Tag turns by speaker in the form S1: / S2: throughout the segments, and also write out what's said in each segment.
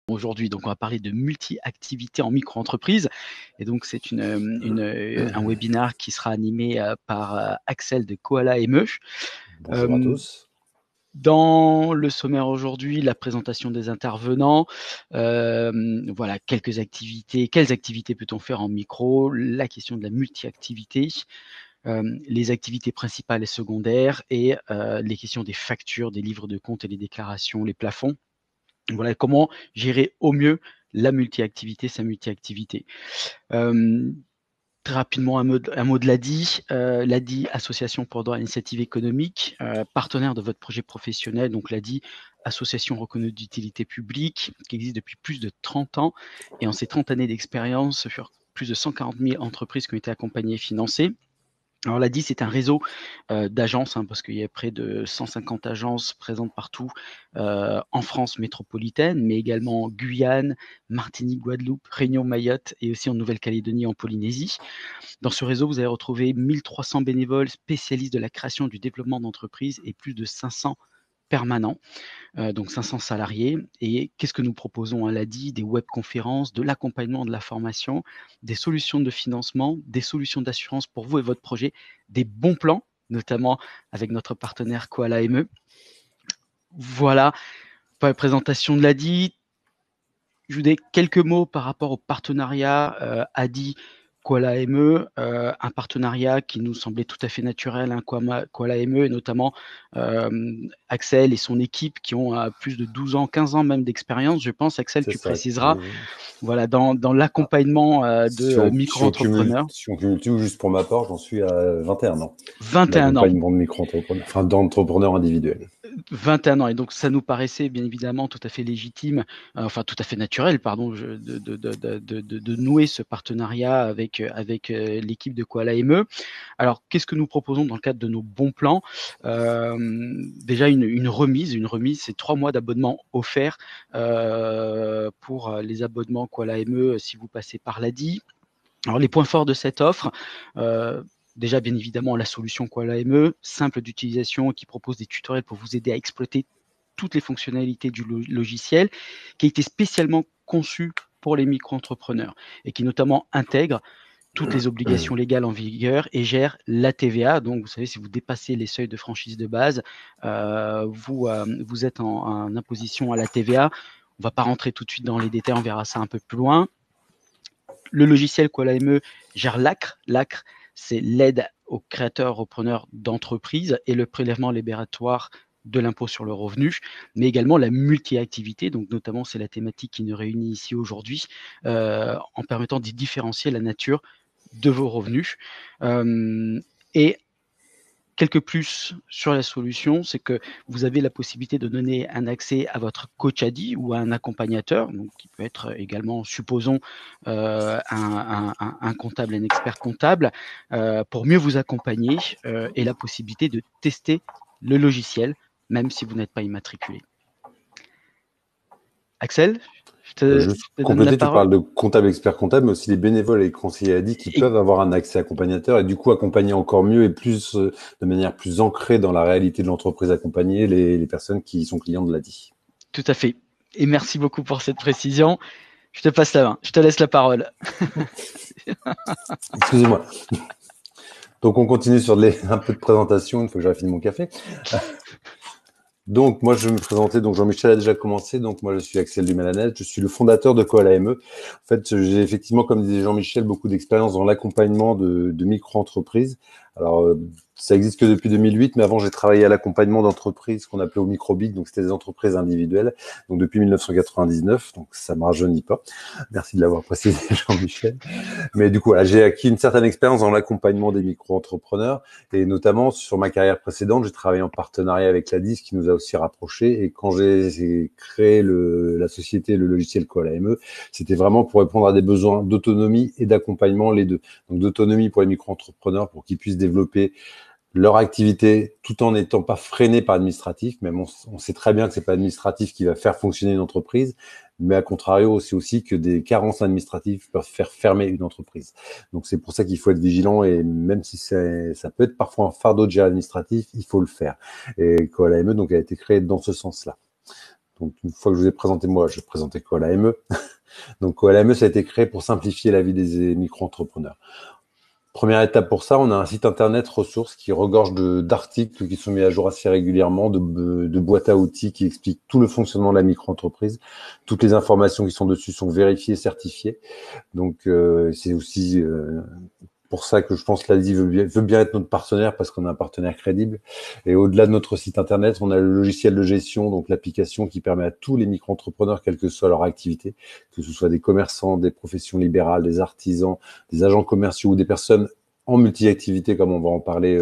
S1: Aujourd'hui, donc on va parler de multi-activité en micro-entreprise. Et donc, c'est un webinaire qui sera animé par Axel de Koala ME.
S2: Bonjour à tous.
S1: Dans le sommaire aujourd'hui, la présentation des intervenants, voilà, quelques activités. Quelles activités peut-on faire en micro? La question de la multi-activité. Les activités principales et secondaires et les questions des factures, des livres de compte et les déclarations, les plafonds. Voilà comment gérer au mieux la multi-activité, sa multi-activité. Très rapidement, un mot de l'ADI. L'ADI, Association pour droit à l'initiative économique, partenaire de votre projet professionnel. Donc l'ADI, Association reconnue d'utilité publique, qui existe depuis plus de 30 ans. Et en ces 30 années d'expérience, sur plus de 140 000 entreprises qui ont été accompagnées et financées. Alors l'ADI, c'est un réseau d'agences, parce qu'il y a près de 150 agences présentes partout en France métropolitaine, mais également en Guyane, Martinique, Guadeloupe, Réunion, Mayotte et aussi en Nouvelle-Calédonie, en Polynésie. Dans ce réseau, vous allez retrouver 1300 bénévoles spécialistes de la création et du développement d'entreprises et plus de 500 permanents. Donc 500 salariés. Et qu'est-ce que nous proposons à l'ADI? Des webconférences, de l'accompagnement, de la formation, des solutions de financement, des solutions d'assurance pour vous et votre projet, des bons plans, notamment avec notre partenaire Koala ME. Voilà pour la présentation de l'ADI. Je vous dis quelques mots par rapport au partenariat ADI Koala ME, un partenariat qui nous semblait tout à fait naturel, Koala ME, et notamment Axel et son équipe qui ont plus de 12 ans, 15 ans même d'expérience, je pense. Axel, tu préciseras, voilà, dans l'accompagnement de micro-entrepreneurs.
S2: Si on cumule tout, juste pour ma part, j'en suis à 21 ans.
S1: 21 ans.
S2: D'accompagnement de micro-entrepreneurs, enfin d'entrepreneurs individuels.
S1: 21 ans, et donc ça nous paraissait bien évidemment tout à fait légitime, enfin tout à fait naturel, pardon, de nouer ce partenariat avec l'équipe de Koala ME. Alors, qu'est-ce que nous proposons dans le cadre de nos bons plans? Déjà une remise, c'est 3 mois d'abonnement offerts pour les abonnements Koala ME si vous passez par l'ADI. Alors, les points forts de cette offre, déjà, bien évidemment, la solution Koala ME, simple d'utilisation, qui propose des tutoriels pour vous aider à exploiter toutes les fonctionnalités du logiciel, qui a été spécialement conçu pour les micro-entrepreneurs et qui notamment intègre toutes les obligations légales en vigueur et gère la TVA. Donc, vous savez, si vous dépassez les seuils de franchise de base, vous êtes en imposition à la TVA. On ne va pas rentrer tout de suite dans les détails, on verra ça un peu plus loin. Le logiciel Koala ME gère l'ACRE. L'ACRE, c'est l'aide aux créateurs, repreneurs d'entreprises et le prélèvement libératoire de l'impôt sur le revenu, mais également la multi-activité. Donc, notamment, c'est la thématique qui nous réunit ici aujourd'hui, en permettant d'y différencier la nature de vos revenus. Et quelques plus sur la solution, c'est que vous avez la possibilité de donner un accès à votre coach ADI ou à un accompagnateur, donc qui peut être également, supposons, un comptable, un expert comptable, pour mieux vous accompagner et la possibilité de tester le logiciel, même si vous n'êtes pas immatriculé. Axel, je te donne la parole.
S2: Tu parles de comptable, expert comptable, mais aussi les bénévoles et les conseillers ADI qui peuvent avoir un accès accompagnateur et du coup accompagner encore mieux et plus de manière plus ancrée dans la réalité de l'entreprise accompagnée les personnes qui sont clients de l'ADI.
S1: Tout à fait. Et merci beaucoup pour cette précision. Je te passe la main, je te laisse la parole.
S2: Excusez-moi. Donc on continue sur un peu de présentation une fois que j'aurai fini mon café. Donc, moi, je vais me présenter. Donc, Jean-Michel a déjà commencé. Donc, moi, je suis Axel Dumalanès. Je suis le fondateur de Koala ME. En fait, j'ai effectivement, comme disait Jean-Michel, beaucoup d'expérience dans l'accompagnement de micro-entreprises. Alors, ça existe que depuis 2008, mais avant, j'ai travaillé à l'accompagnement d'entreprises qu'on appelait au micro-big. Donc, c'était des entreprises individuelles. Donc, depuis 1999. Donc, ça ne me rajeunit pas. Merci de l'avoir précisé, Jean-Michel. Mais du coup, voilà, j'ai acquis une certaine expérience dans l'accompagnement des micro-entrepreneurs. Et notamment, sur ma carrière précédente, j'ai travaillé en partenariat avec l'ADI, qui nous a aussi rapprochés. Et quand j'ai créé la société, le logiciel Koala ME, c'était vraiment pour répondre à des besoins d'autonomie et d'accompagnement, les deux. Donc, d'autonomie pour les micro-entrepreneurs, pour qu'ils puissent développer leur activité tout en n'étant pas freiné par l'administratif. Même on sait très bien que c'est pas l'administratif qui va faire fonctionner une entreprise, mais à contrario, c'est aussi que des carences administratives peuvent faire fermer une entreprise. Donc c'est pour ça qu'il faut être vigilant et même si ça peut être parfois un fardeau de gérer administratif, il faut le faire. Et Koala ME donc a été créé dans ce sens-là. Donc, une fois que je vous ai présenté moi, je vais présenter Koala ME. Donc, Koala ME, ça a été créé pour simplifier la vie des micro-entrepreneurs. Première étape pour ça, on a un site internet ressources qui regorge d'articles qui sont mis à jour assez régulièrement, de boîtes à outils qui expliquent tout le fonctionnement de la micro-entreprise. Toutes les informations qui sont dessus sont vérifiées, certifiées. Donc, c'est aussi pour ça que je pense que l'Asie veut bien être notre partenaire parce qu'on a un partenaire crédible. Et au-delà de notre site internet, on a le logiciel de gestion, donc l'application qui permet à tous les micro-entrepreneurs, quelle que soit leur activité, que ce soit des commerçants, des professions libérales, des artisans, des agents commerciaux ou des personnes en multi-activité, comme on va en parler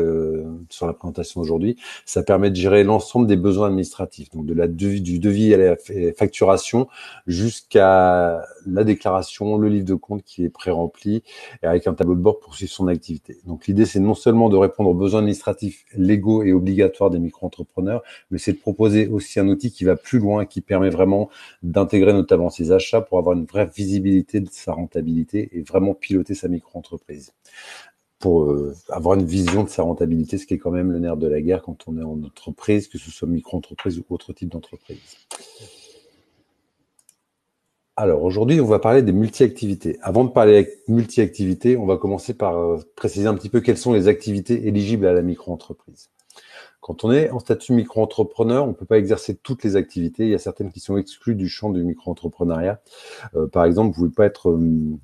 S2: sur la présentation aujourd'hui, ça permet de gérer l'ensemble des besoins administratifs, donc du devis à la facturation jusqu'à la déclaration, le livre de compte qui est pré-rempli et avec un tableau de bord pour suivre son activité. Donc l'idée, c'est non seulement de répondre aux besoins administratifs légaux et obligatoires des micro-entrepreneurs, mais c'est de proposer aussi un outil qui va plus loin, qui permet vraiment d'intégrer notamment ses achats pour avoir une vraie visibilité de sa rentabilité et vraiment piloter sa micro-entreprise pour avoir une vision de sa rentabilité, ce qui est quand même le nerf de la guerre quand on est en entreprise, que ce soit micro-entreprise ou autre type d'entreprise. Alors aujourd'hui, on va parler des multi-activités. Avant de parler multi-activités, on va commencer par préciser un petit peu quelles sont les activités éligibles à la micro-entreprise. Quand on est en statut micro-entrepreneur, on ne peut pas exercer toutes les activités. Il y a certaines qui sont exclues du champ du micro-entrepreneuriat. Par exemple, vous ne pouvez pas être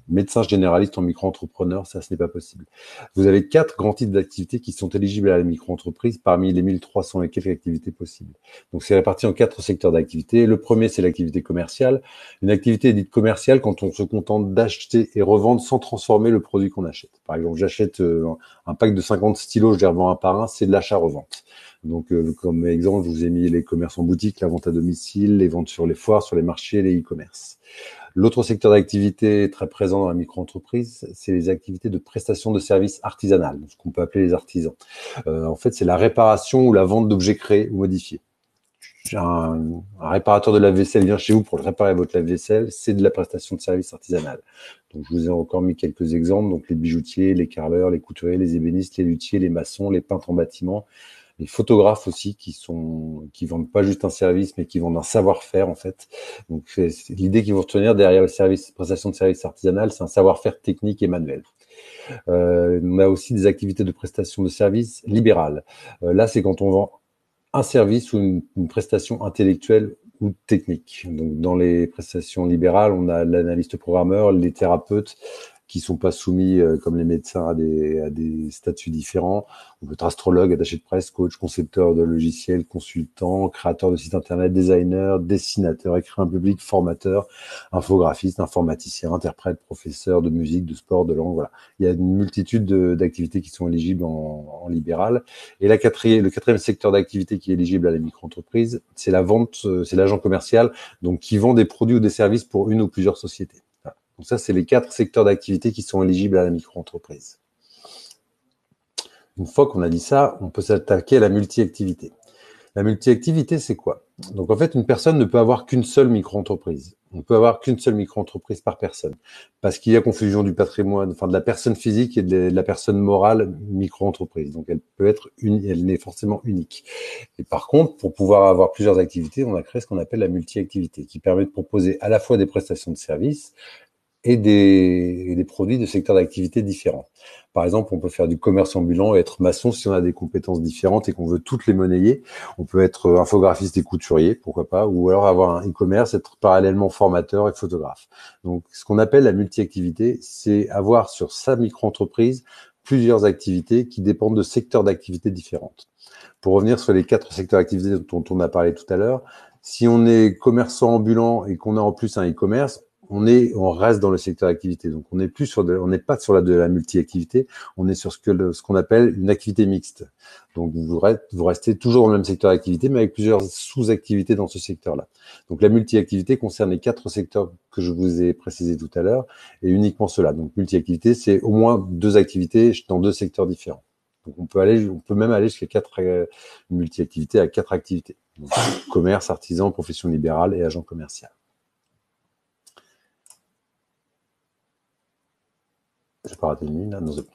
S2: médecin généraliste en micro-entrepreneur, ça, ce n'est pas possible. Vous avez 4 grands types d'activités qui sont éligibles à la micro-entreprise parmi les 1300 et quelques activités possibles. Donc, c'est réparti en 4 secteurs d'activité. Le premier, c'est l'activité commerciale. Une activité est dite commerciale quand on se contente d'acheter et revendre sans transformer le produit qu'on achète. Par exemple, j'achète un pack de 50 stylos, je les revends un par un, c'est de l'achat-revente. Donc, comme exemple, je vous ai mis les commerces en boutique, la vente à domicile, les ventes sur les foires, sur les marchés, les e-commerce. L'autre secteur d'activité très présent dans la micro-entreprise, c'est les activités de prestation de services artisanales, ce qu'on peut appeler les artisans. En fait, c'est la réparation ou la vente d'objets créés ou modifiés. Un réparateur de lave-vaisselle vient chez vous pour réparer votre lave-vaisselle, c'est de la prestation de services artisanale. Donc, je vous ai encore mis quelques exemples, donc les bijoutiers, les carreleurs, les couturiers, les ébénistes, les luthiers, les maçons, les peintres en bâtiment, les photographes aussi qui vendent pas juste un service mais qui vendent un savoir-faire en fait. Donc l'idée qu'ils vont retenir derrière le service prestation de service artisanal, c'est un savoir-faire technique et manuel. On a aussi des activités de prestation de services libérales. Là, c'est quand on vend un service ou une prestation intellectuelle ou technique. Donc dans les prestations libérales, on a l'analyste programmeur, les thérapeutes qui sont pas soumis comme les médecins à des statuts différents. On peut être astrologue, attaché de presse, coach, concepteur de logiciels, consultant, créateur de sites internet, designer, dessinateur, écrivain public, formateur, infographiste, informaticien, interprète, professeur de musique, de sport, de langue. Voilà, il y a une multitude d'activités qui sont éligibles en libéral. Et le quatrième secteur d'activité qui est éligible à la micro-entreprise, c'est la vente, c'est l'agent commercial, donc qui vend des produits ou des services pour une ou plusieurs sociétés. Donc ça, c'est les 4 secteurs d'activité qui sont éligibles à la micro-entreprise. Une fois qu'on a dit ça, on peut s'attaquer à la multi-activité. La multi-activité, c'est quoi? Donc en fait, une personne ne peut avoir qu'une seule micro-entreprise. On ne peut avoir qu'une seule micro-entreprise par personne. Parce qu'il y a confusion du patrimoine, enfin de la personne physique et de la personne morale micro-entreprise. Donc elle peut être elle n'est forcément unique. Et par contre, pour pouvoir avoir plusieurs activités, on a créé ce qu'on appelle la multi-activité, qui permet de proposer à la fois des prestations de services, et des produits de secteurs d'activité différents. Par exemple, on peut faire du commerce ambulant et être maçon si on a des compétences différentes et qu'on veut toutes les monnayer. On peut être infographiste et couturier, pourquoi pas, ou alors avoir un e-commerce, être parallèlement formateur et photographe. Donc, ce qu'on appelle la multi-activité, c'est avoir sur sa micro-entreprise plusieurs activités qui dépendent de secteurs d'activité différentes. Pour revenir sur les 4 secteurs d'activité dont on a parlé tout à l'heure, si on est commerçant ambulant et qu'on a en plus un e-commerce, on reste dans le secteur d'activité. Donc, on n'est pas sur de la multi-activité, on est sur ce qu'on appelle une activité mixte. Donc, vous restez toujours dans le même secteur d'activité, mais avec plusieurs sous-activités dans ce secteur-là. Donc, la multi-activité concerne les 4 secteurs que je vous ai précisés tout à l'heure, et uniquement cela. Donc, multi-activité, c'est au moins 2 activités dans 2 secteurs différents. Donc, on peut même aller jusqu'à 4 multi-activités à 4 activités. Donc, commerce, artisan, profession libérale et agent commercial. J'ai pas raté une ligne là, non, c'est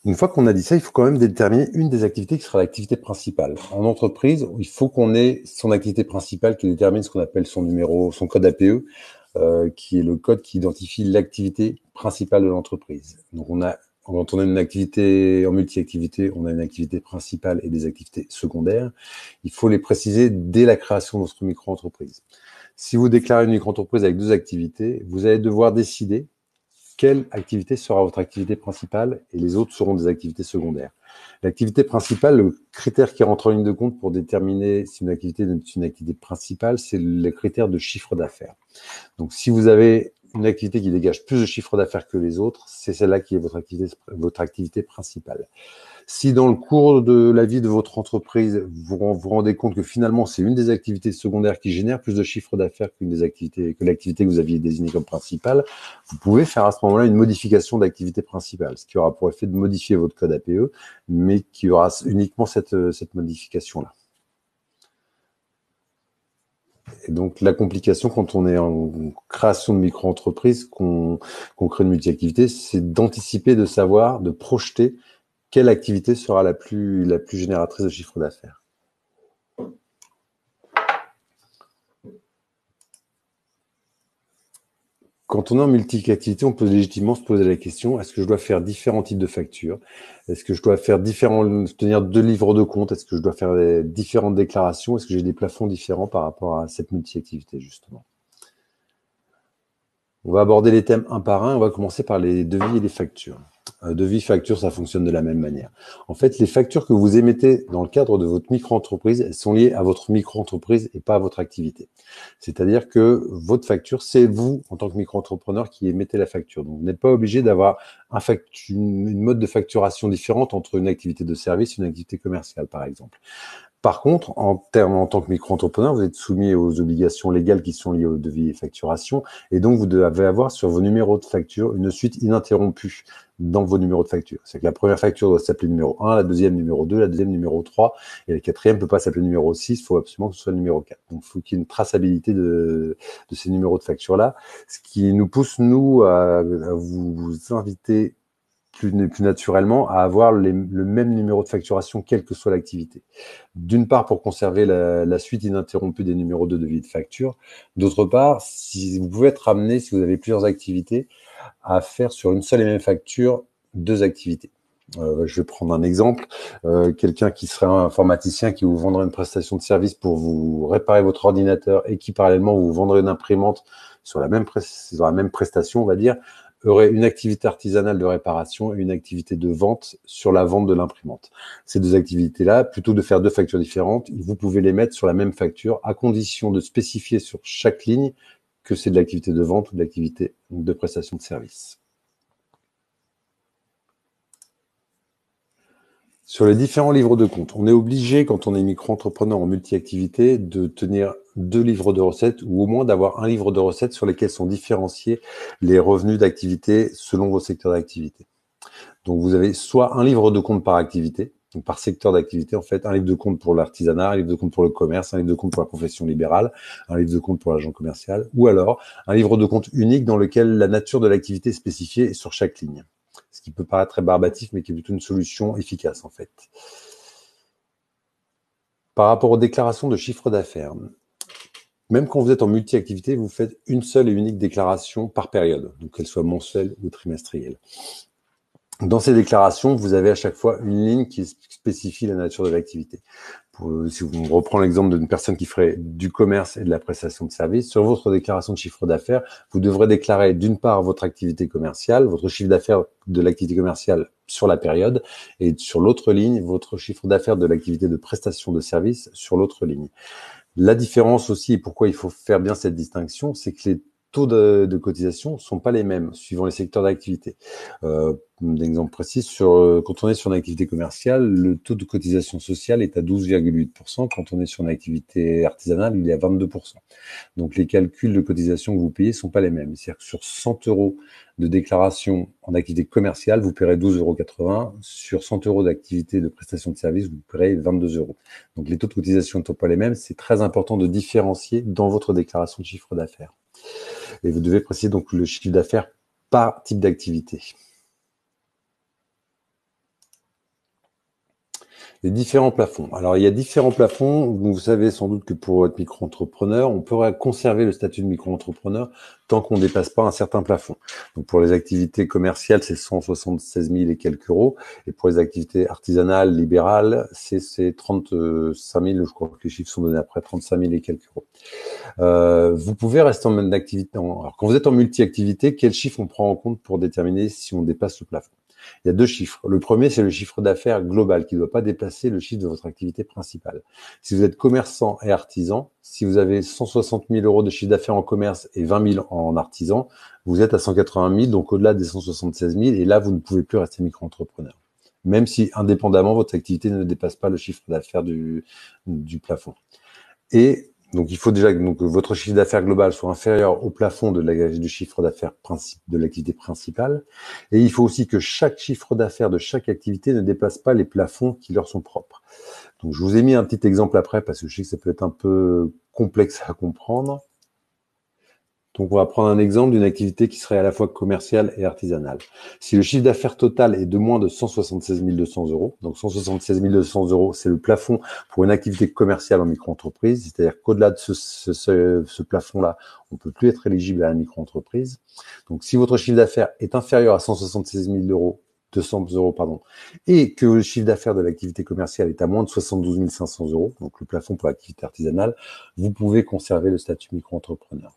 S2: bon. Une fois qu'on a dit ça, il faut quand même déterminer une des activités qui sera l'activité principale. En entreprise, il faut qu'on ait son activité principale qui détermine ce qu'on appelle son numéro, son code APE, qui est le code qui identifie l'activité principale de l'entreprise. Donc quand on a une activité en multi-activité, on a une activité principale et des activités secondaires. Il faut les préciser dès la création de votre micro-entreprise. Si vous déclarez une micro-entreprise avec deux activités, vous allez devoir décider quelle activité sera votre activité principale et les autres seront des activités secondaires. L'activité principale, le critère qui rentre en ligne de compte pour déterminer si une activité est une activité principale, c'est le critère de chiffre d'affaires. Donc, si vous avez une activité qui dégage plus de chiffre d'affaires que les autres, c'est celle-là qui est votre activité principale. Si dans le cours de la vie de votre entreprise, vous rendez compte que finalement, c'est une des activités secondaires qui génère plus de chiffre d'affaires que l'activité que vous aviez désignée comme principale, vous pouvez faire à ce moment-là une modification d'activité principale, ce qui aura pour effet de modifier votre code APE, mais qui aura uniquement cette modification-là. Et donc, la complication quand on est en création de micro-entreprise, qu'on crée une multi-activité, c'est d'anticiper, de savoir, de projeter quelle activité sera la plus génératrice de chiffre d'affaires. Quand on est en multi-activité, on peut légitimement se poser la question, est-ce que je dois faire différents types de factures? Est-ce que je dois faire tenir 2 livres de compte? Est-ce que je dois faire différentes déclarations? Est-ce que j'ai des plafonds différents par rapport à cette multi-activité, justement? On va aborder les thèmes un par un. On va commencer par les devis et les factures. Devis, facture, ça fonctionne de la même manière. En fait, les factures que vous émettez dans le cadre de votre micro-entreprise, elles sont liées à votre micro-entreprise et pas à votre activité. C'est-à-dire que votre facture, c'est vous, en tant que micro-entrepreneur, qui émettez la facture. Donc, vous n'êtes pas obligé d'avoir une mode de facturation différente entre une activité de service et une activité commerciale, par exemple. Par contre, en tant que micro-entrepreneur, vous êtes soumis aux obligations légales qui sont liées aux devis et facturations. Et donc, vous devez avoir sur vos numéros de facture une suite ininterrompue dans vos numéros de facture. C'est que la première facture doit s'appeler numéro 1, la deuxième numéro 2, la deuxième numéro 3, et la quatrième ne peut pas s'appeler numéro 6, il faut absolument que ce soit le numéro 4. Donc, il faut qu'il y ait une traçabilité de ces numéros de facture-là, ce qui nous pousse, nous, à vous inviter plus naturellement à avoir le même numéro de facturation, quelle que soit l'activité. D'une part, pour conserver la suite ininterrompue des numéros de devis et de facture. D'autre part, si vous pouvez être amené, si vous avez plusieurs activités, à faire sur une seule et même facture 2 activités. Je vais prendre un exemple. Quelqu'un qui serait un informaticien qui vous vendrait une prestation de service pour vous réparer votre ordinateur et qui parallèlement vous vendrait une imprimante sur la même prestation, on va dire, aurait une activité artisanale de réparation et une activité de vente sur la vente de l'imprimante. Ces 2 activités-là, plutôt que de faire 2 factures différentes, vous pouvez les mettre sur la même facture à condition de spécifier sur chaque ligne que c'est de l'activité de vente ou de l'activité de prestation de service. Sur les différents livres de compte, on est obligé, quand on est micro-entrepreneur en multi-activité, de tenir 2 livres de recettes ou au moins d'avoir un livre de recettes sur lesquels sont différenciés les revenus d'activité selon vos secteurs d'activité. Donc, vous avez soit un livre de compte par activité, donc par secteur d'activité, en fait, un livre de compte pour l'artisanat, un livre de compte pour le commerce, un livre de compte pour la profession libérale, un livre de compte pour l'agent commercial, ou alors un livre de compte unique dans lequel la nature de l'activité est spécifiée sur chaque ligne. Ce qui peut paraître très barbatif, mais qui est plutôt une solution efficace, en fait. Par rapport aux déclarations de chiffre d'affaires, même quand vous êtes en multi-activité, vous faites une seule et unique déclaration par période, donc qu'elle soit mensuelle ou trimestrielle. Dans ces déclarations, vous avez à chaque fois une ligne qui spécifie la nature de l'activité. Si on reprend l'exemple d'une personne qui ferait du commerce et de la prestation de service, sur votre déclaration de chiffre d'affaires, vous devrez déclarer d'une part votre activité commerciale, votre chiffre d'affaires de l'activité commerciale sur la période, et sur l'autre ligne, votre chiffre d'affaires de l'activité de prestation de service sur l'autre ligne. La différence aussi, et pourquoi il faut faire bien cette distinction, c'est que les taux de cotisation sont pas les mêmes suivant les secteurs d'activité. D'exemple précis, quand on est sur une activité commerciale, le taux de cotisation sociale est à 12,8%. Quand on est sur une activité artisanale, il est à 22%. Donc, les calculs de cotisation que vous payez sont pas les mêmes. C'est-à-dire que sur 100 euros de déclaration en activité commerciale, vous paierez 12,80 €. Sur 100 euros d'activité de prestation de service, vous paierez 22 €. Donc, les taux de cotisation ne sont pas les mêmes. C'est très important de différencier dans votre déclaration de chiffre d'affaires. Et vous devez préciser donc le chiffre d'affaires par type d'activité. Les différents plafonds. Alors, il y a différents plafonds. Vous savez sans doute que pour être micro-entrepreneur, on pourrait conserver le statut de micro-entrepreneur tant qu'on ne dépasse pas un certain plafond. Donc, pour les activités commerciales, c'est 176 000 et quelques euros. Et pour les activités artisanales, libérales, c'est 35 000. Je crois que les chiffres sont donnés après, 35 000 et quelques euros. Vous pouvez rester en activité. Alors, quand vous êtes en multi-activité, quel chiffre on prend en compte pour déterminer si on dépasse le plafond? Il y a deux chiffres. Le premier, c'est le chiffre d'affaires global qui ne doit pas dépasser le chiffre de votre activité principale. Si vous êtes commerçant et artisan, si vous avez 160 000 euros de chiffre d'affaires en commerce et 20 000 en artisan, vous êtes à 180 000, donc au-delà des 176 000, et là, vous ne pouvez plus rester micro-entrepreneur. Même si, indépendamment, votre activité ne dépasse pas le chiffre d'affaires du plafond. Et donc, il faut déjà que votre chiffre d'affaires global soit inférieur au plafond du chiffre d'affaires de l'activité principale. Et il faut aussi que chaque chiffre d'affaires de chaque activité ne dépasse pas les plafonds qui leur sont propres. Donc, je vous ai mis un petit exemple après parce que je sais que ça peut être un peu complexe à comprendre. Donc, on va prendre un exemple d'une activité qui serait à la fois commerciale et artisanale. Si le chiffre d'affaires total est de moins de 176 200 euros, donc 176 200 euros, c'est le plafond pour une activité commerciale en micro-entreprise, c'est-à-dire qu'au-delà de ce plafond-là, on ne peut plus être éligible à la micro-entreprise. Donc, si votre chiffre d'affaires est inférieur à 176 000 euros, 200 euros, pardon, et que le chiffre d'affaires de l'activité commerciale est à moins de 72 500 euros, donc le plafond pour l'activité artisanale, vous pouvez conserver le statut micro-entrepreneur.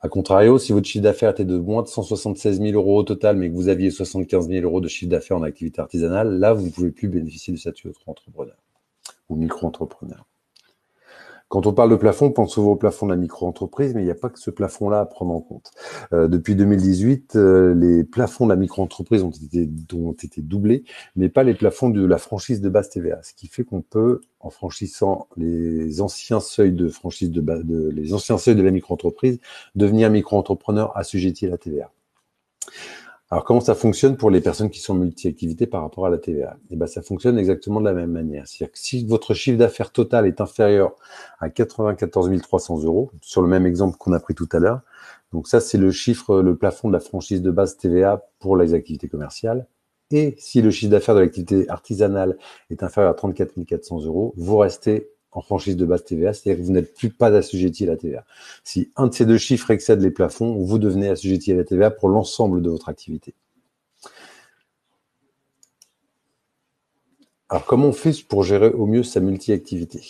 S2: A contrario, si votre chiffre d'affaires était de moins de 176 000 euros au total, mais que vous aviez 75 000 euros de chiffre d'affaires en activité artisanale, là, vous ne pouvez plus bénéficier du statut d'auto-entrepreneur ou micro-entrepreneur. Quand on parle de plafond, on pense souvent au plafond de la micro-entreprise, mais il n'y a pas que ce plafond-là à prendre en compte. Depuis 2018, les plafonds de la micro-entreprise ont été doublés, mais pas les plafonds de la franchise de base TVA. Ce qui fait qu'on peut, en franchissant les anciens seuils de franchise les anciens seuils de la micro-entreprise, devenir micro-entrepreneur assujetti à la TVA. Alors, comment ça fonctionne pour les personnes qui sont multi-activités par rapport à la TVA? Eh ben, ça fonctionne exactement de la même manière. C'est-à-dire que si votre chiffre d'affaires total est inférieur à 94 300 euros, sur le même exemple qu'on a pris tout à l'heure, donc ça, c'est le chiffre, le plafond de la franchise de base TVA pour les activités commerciales. Et si le chiffre d'affaires de l'activité artisanale est inférieur à 34 400 euros, vous restez en franchise de base TVA, c'est-à-dire que vous n'êtes plus pas assujetti à la TVA. Si un de ces deux chiffres excède les plafonds, vous devenez assujetti à la TVA pour l'ensemble de votre activité. Alors, comment on fait pour gérer au mieux sa multi-activité?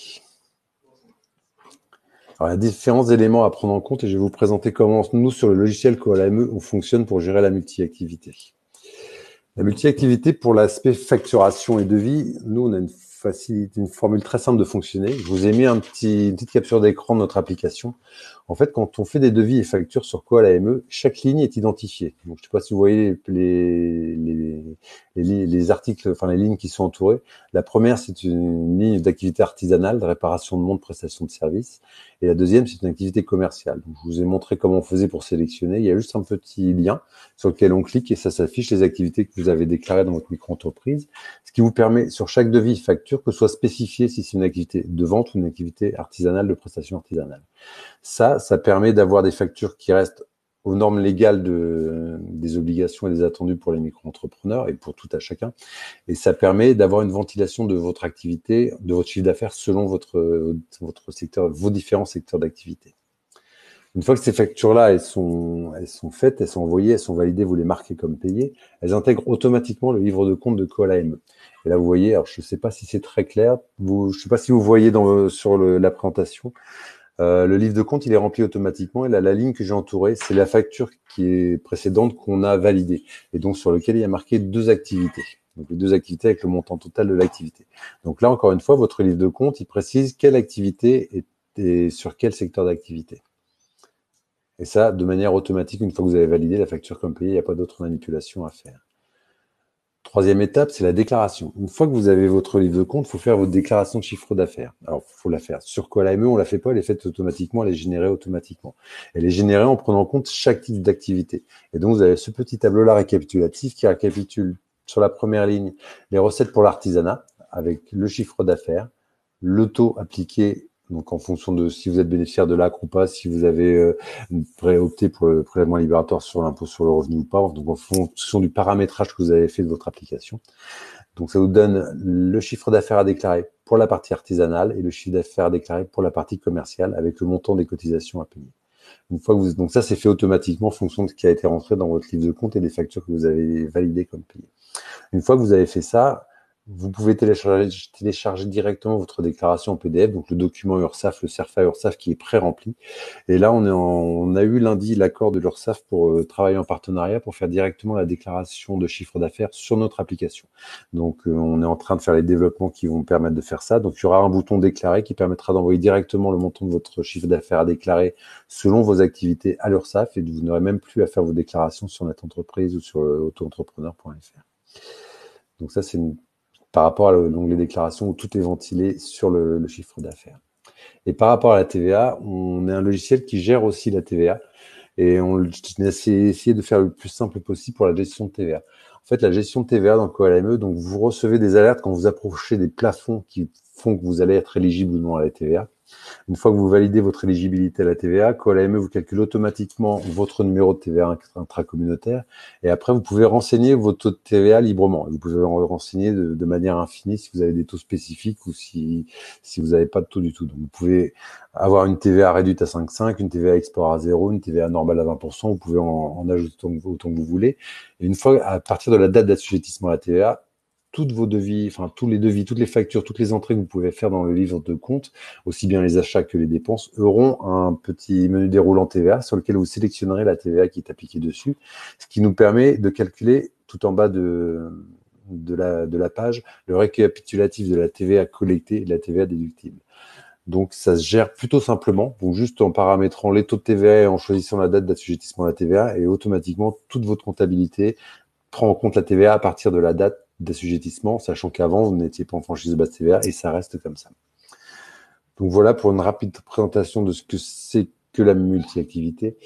S2: Alors, il y a différents éléments à prendre en compte et je vais vous présenter comment nous, sur le logiciel Koala.me, on fonctionne pour gérer la multi-activité. La multi-activité, pour l'aspect facturation et devis, nous, on a une formule très simple de fonctionner. Je vous ai mis une petite capture d'écran de notre application. En fait, quand on fait des devis et factures sur Koala.me, chaque ligne est identifiée. Donc, je ne sais pas si vous voyez les articles, enfin les lignes qui sont entourées. La première, c'est une ligne d'activité artisanale, de réparation de montres, prestation de services. Et la deuxième, c'est une activité commerciale. Donc, je vous ai montré comment on faisait pour sélectionner. Il y a juste un petit lien sur lequel on clique et ça s'affiche les activités que vous avez déclarées dans votre micro-entreprise. Ce qui vous permet, sur chaque devis facture, que ce soit spécifié si c'est une activité de vente ou une activité artisanale de prestation artisanale. Ça permet d'avoir des factures qui restent aux normes légales des obligations et des attendus pour les micro-entrepreneurs et pour tout à chacun. Et ça permet d'avoir une ventilation de votre activité, de votre chiffre d'affaires selon votre secteur, vos différents secteurs d'activité. Une fois que ces factures-là, elles sont faites, elles sont envoyées, elles sont validées, vous les marquez comme payées, elles intègrent automatiquement le livre de compte de Koala.me. Et là, vous voyez, alors je ne sais pas si c'est très clair, je ne sais pas si vous voyez sur la présentation, le livre de compte, il est rempli automatiquement et là, la ligne que j'ai entourée, c'est la facture qui est précédente qu'on a validée et donc sur lequel il y a marqué 2 activités. Donc les 2 activités avec le montant total de l'activité. Donc là, encore une fois, votre livre de compte, il précise quelle activité est sur quel secteur d'activité. Et ça, de manière automatique, une fois que vous avez validé la facture comme payée, il n'y a pas d'autre manipulation à faire. Troisième étape, c'est la déclaration. Une fois que vous avez votre livre de compte, il faut faire votre déclaration de chiffre d'affaires. Alors, il faut la faire. Sur Koala.me, on ne la fait pas, elle est faite automatiquement, elle est générée automatiquement. Elle est générée en prenant en compte chaque type d'activité. Et donc, vous avez ce petit tableau-là récapitulatif qui récapitule sur la première ligne les recettes pour l'artisanat avec le chiffre d'affaires, le taux appliqué, donc en fonction de si vous êtes bénéficiaire de l'ACRE ou pas, si vous avez opté pour le prélèvement libératoire sur l'impôt sur le revenu ou pas, donc en fonction du paramétrage que vous avez fait de votre application. Donc, ça vous donne le chiffre d'affaires à déclarer pour la partie artisanale et le chiffre d'affaires à déclarer pour la partie commerciale avec le montant des cotisations à payer. Une fois que donc ça, c'est fait automatiquement en fonction de ce qui a été rentré dans votre livre de compte et des factures que vous avez validées comme payées. Une fois que vous avez fait ça, vous pouvez télécharger directement votre déclaration en PDF, donc le document URSSAF, le CERFA URSSAF qui est pré-rempli. Et là, on a eu lundi l'accord de l'URSSAF pour travailler en partenariat pour faire directement la déclaration de chiffre d'affaires sur notre application. Donc, on est en train de faire les développements qui vont permettre de faire ça. Donc, il y aura un bouton déclarer qui permettra d'envoyer directement le montant de votre chiffre d'affaires à déclarer selon vos activités à l'URSSAF et vous n'aurez même plus à faire vos déclarations sur notre entreprise ou sur auto-entrepreneur.fr. Donc ça, c'est par rapport à l'onglet déclaration où tout est ventilé sur le chiffre d'affaires. Et par rapport à la TVA, on est un logiciel qui gère aussi la TVA et on a essayé de faire le plus simple possible pour la gestion de TVA. En fait, la gestion de TVA dans CoLAME, donc vous recevez des alertes quand vous approchez des plafonds qui font que vous allez être éligible ou non à la TVA. Une fois que vous validez votre éligibilité à la TVA, CoLAME vous calcule automatiquement votre numéro de TVA intracommunautaire et après vous pouvez renseigner vos taux de TVA librement. Vous pouvez en renseigner de manière infinie si vous avez des taux spécifiques ou si vous n'avez pas de taux du tout. Donc vous pouvez avoir une TVA réduite à 5,5, une TVA export à 0, une TVA normale à 20%. Vous pouvez en ajouter autant que vous voulez. Et une fois, à partir de la date d'assujettissement à la TVA, toutes vos devis, enfin tous les devis, toutes les factures, toutes les entrées que vous pouvez faire dans le livre de compte, aussi bien les achats que les dépenses, auront un petit menu déroulant TVA sur lequel vous sélectionnerez la TVA qui est appliquée dessus, ce qui nous permet de calculer tout en bas de la page le récapitulatif de la TVA collectée et de la TVA déductible. Donc, ça se gère plutôt simplement, donc juste en paramétrant les taux de TVA et en choisissant la date d'assujettissement à la TVA, et automatiquement, toute votre comptabilité prend en compte la TVA à partir de la date d'assujettissement, sachant qu'avant, vous n'étiez pas en franchise de base TVA, et ça reste comme ça. Donc voilà pour une rapide présentation de ce que c'est que la multi-activité.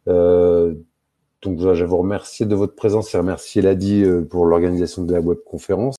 S2: Donc voilà, je vous remercie de votre présence et remercier Ladi pour l'organisation de la webconférence.